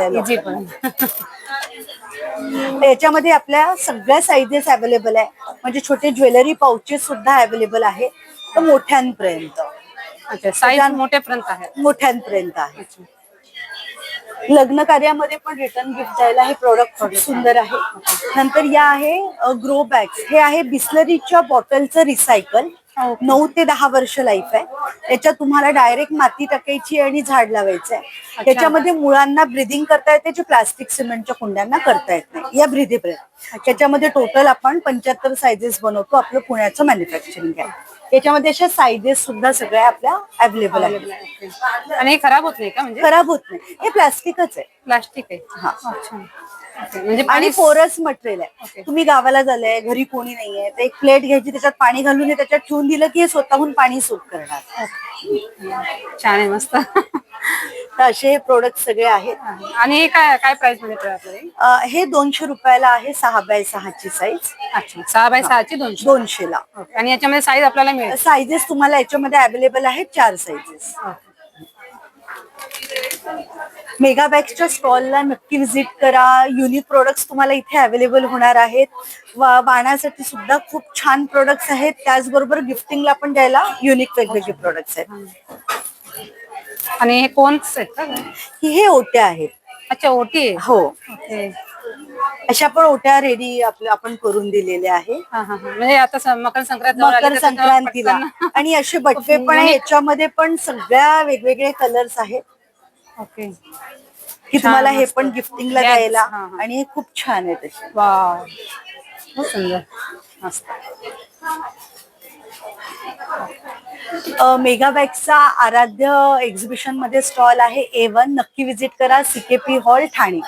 Easy पण. याच्यामध्ये आपल्या सगळ्या साईजेस अवेलेबल आहे. म्हणजे छोटे ज्वेलरी पाउचेस सुद्धा अवेलेबल आहे तर मोठ्यांपर्यंत. अच्छा, साईज मोठ्यापर्यंत आहे. मोठ्यांपर्यंत आहे. लग्न कार्यामध्ये पण रिटर्न गिफ्ट द्यायला हे प्रोडक्ट खूप सुंदर आहे. नंतर या आहे ग्रो बॅग्स. हे आहे बिस्लरीच्या बॉटलचं रिसायकल. 9 ते 10 वर्ष लाईफ आहे. याच्यात तुम्हाला डायरेक्ट माती टाकायची आणि झाड लावायचं आहे. त्याच्यामध्ये मुळांना ब्रिदिंग करता येते, जे प्लास्टिक सिमेंटच्या कुंड्यांना करता येत नाही. या ब्रिदेबल. त्याच्यामध्ये टोटल आपण 75 साईजेस बनवतो. आपलं पुण्याचं मॅन्युफॅक्चरिंग आहे. याच्यामध्ये अशा साईजेस सुद्धा सगळ्या आपल्या अवेलेबल आहेत. आणि हे खराब होत नाही का? म्हणजे खराब होत नाही. हे प्लास्टिकच आहे. प्लास्टिक आहे. हा. अच्छा. म्हणजे आणि पोरस मटेरियल आहे. तुम्ही गावाला झालंय, घरी कोणी नाहीये, तर एक प्लेट घ्यायची, त्याच्यात पाणी घालून त्याच्यात ठेवून दिलं की हे स्वतःहून पाणी सोक करणार. छान आहे, मस्त. तर असे प्रोडक्ट सगळे आहेत. आणि हे काय काय प्राइस मध्ये आपल्याला? हे 200 रुपयाला आहे. 6x6 ची साईज. अच्छा, 6x6 ची 200. 200 ला. आणि याच्यामध्ये साईज आपल्याला मिळेल? साईजेस तुम्हाला याच्यामध्ये अवेलेबल आहेत 4 साईजेस. मेगा बॅग्सच्या स्टॉलला नक्की व्हिजिट करा. युनिक प्रोडक्ट्स तुम्हाला इथे अवेलेबल होणार आहेत. बाणासाठी सुद्धा खूप छान प्रोडक्ट्स आहेत. त्याचबरोबर गिफ्टिंगला पण द्यायला युनिक वेगवेगळे प्रोडक्ट्स आहेत. आणि हे कोन्स आहेत का? हे ओट्या आहेत. अच्छा, ओटी. हो. ओके. अशा पण ओट्या रेडी आपण करून दिलेल्या आहे. म्हणजे आता मकर संक्रांतीला. आणि असे बटवे पण आहे. याच्यामध्ये पण सगळ्या वेगवेगळे कलर्स आहेत. ओके. की तुम्हाला हे पण गिफ्टिंगला द्यायला. आणि हे खूप छान आहे तसे. वाव, खूप सुंदर, मस्त. मेगा बॅग्सचा आराध्य एक्झिबिशन मध्ये स्टॉल आहे A1. नक्की व्हिजिट करा. CKP hall Thane.